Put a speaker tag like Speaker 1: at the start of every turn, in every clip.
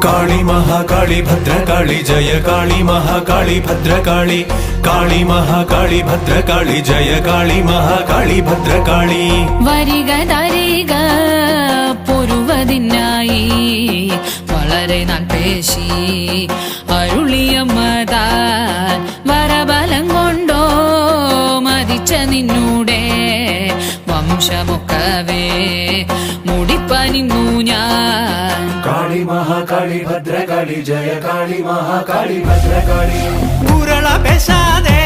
Speaker 1: काली महाकाली भद्रकाली जय काली महाकाली भद्रकाली काली महाकाली भद्रकाली जय काली महाकाली भद्रकाली
Speaker 2: വരിക തരിക പൊരുവതിനായി വളരെ നാൾ പേശി അരുളിയമ്മതാൻ വരബലം കൊണ്ടോ മരിച്ച നിന്നൂടെ വംശമൊക്കവേ മുടിപ്പനിന്നു ഞാൻ
Speaker 1: काली महाकाली भद्रकाली जय काली महाकाली भद्रकाली कुरള പേശാതെ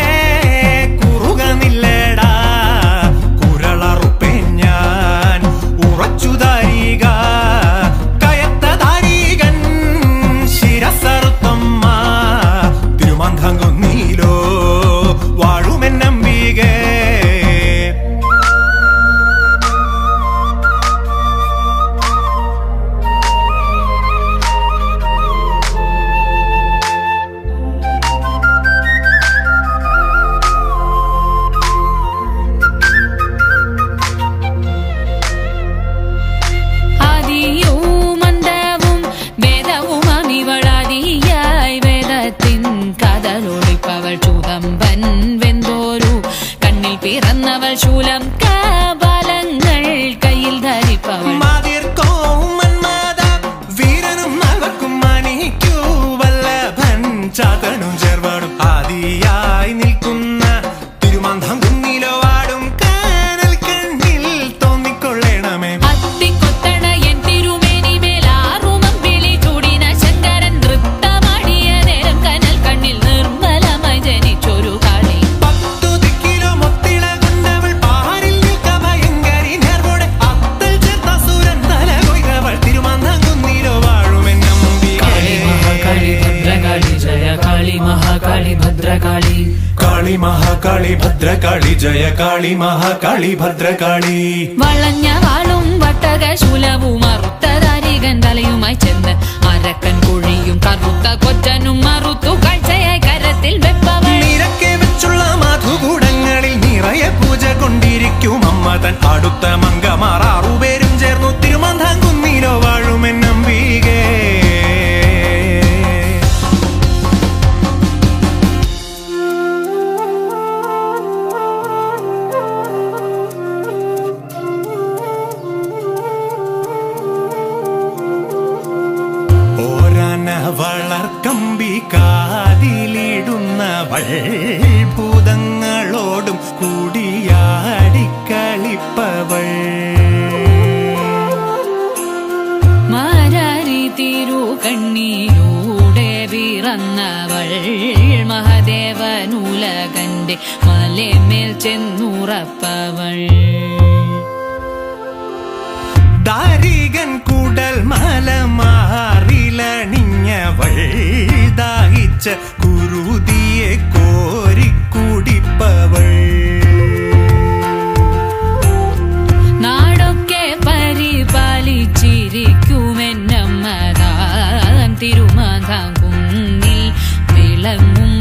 Speaker 1: കുറുകമില്ലടാ കുരളറുപ്പേൻ ഞാൻ ഉറച്ചു തരിക കയത്തതാരികൻ ശിരസറുത്തമ്മ തിരുമാന്താംകുന്നിലോ വാഴുമെന്നമ്പികേ പിറന്നവൾ ശൂലം കാബലങ്ങൾ കയ്യിൽ ധരിപ്പവൾ വീരനും അവർക്കും മണിക്കൂ വല്ലഭൻ ചാതനും ചേർവാടും ആദിയായി നിൽക്കുന്ന തിരുമാന്താംകുന്നിലോ വാടും കാനൽ കണ്ണിൽ തോന്നിക്കൊള്ളണമേ
Speaker 2: അത്തിക്കൊത്തണ എൻ തിരുമേനി മേലാറുമം വിളി ചൂടിന ശങ്കരൻ നൃത്തമാടിയ നേരം കനൽ കണ്ണിൽ നിർമ്മലമായി ജനിച്ചൊരു കളി महाकाली भद्रकाली काली महाकाली भद्रकाली जय काली महाकाली भद्रकाली വളഞ്ഞ വാളും വട്ടക ശൂലവും അറുത്തതാരികൻ തലയുമായി ചെന്ന് അരക്കൻ കുഴിയും കറുത്ത കൊറ്റനും മറുത്തു കാഴ്ചയായി കരത്തിൽ വെപ്പവൾ
Speaker 1: നിരക്കെ വെച്ചുള്ള മധുകൂടങ്ങളിൽ നിറയെ പൂജ കൊണ്ടിരിക്കും അമ്മ തൻ അടുത്ത മങ്കമാർ ആറുപേരും ചേർന്നു തിരുമാന്താംകുന്നിലോ വാഴുമെന്നമ്പികേ വളർക്കമ്പി കാതിലിടുന്നവൾ ഭൂതങ്ങളോടും കൂടിയാടിക്കളിപ്പവൾ
Speaker 2: മാരാരി തിരു കണ്ണീരൂടെ പിറന്നവൾ മഹദേവനുലകന്റെ മലമേൽ ചെന്നുറപ്പവൾ
Speaker 1: ദാരികൻ കൂടൽ മലമാറിലണിഞ്ഞവൾ ദാഹിച്ച കുരുതിയെ കോരിക്കുടിപ്പവൾ
Speaker 2: നാടൊക്കെ പരിപാലിച്ചിരിക്കുമെന്നമ്മതാൻ തിരുമാന്താംകുന്നിൽ വിളങ്ങും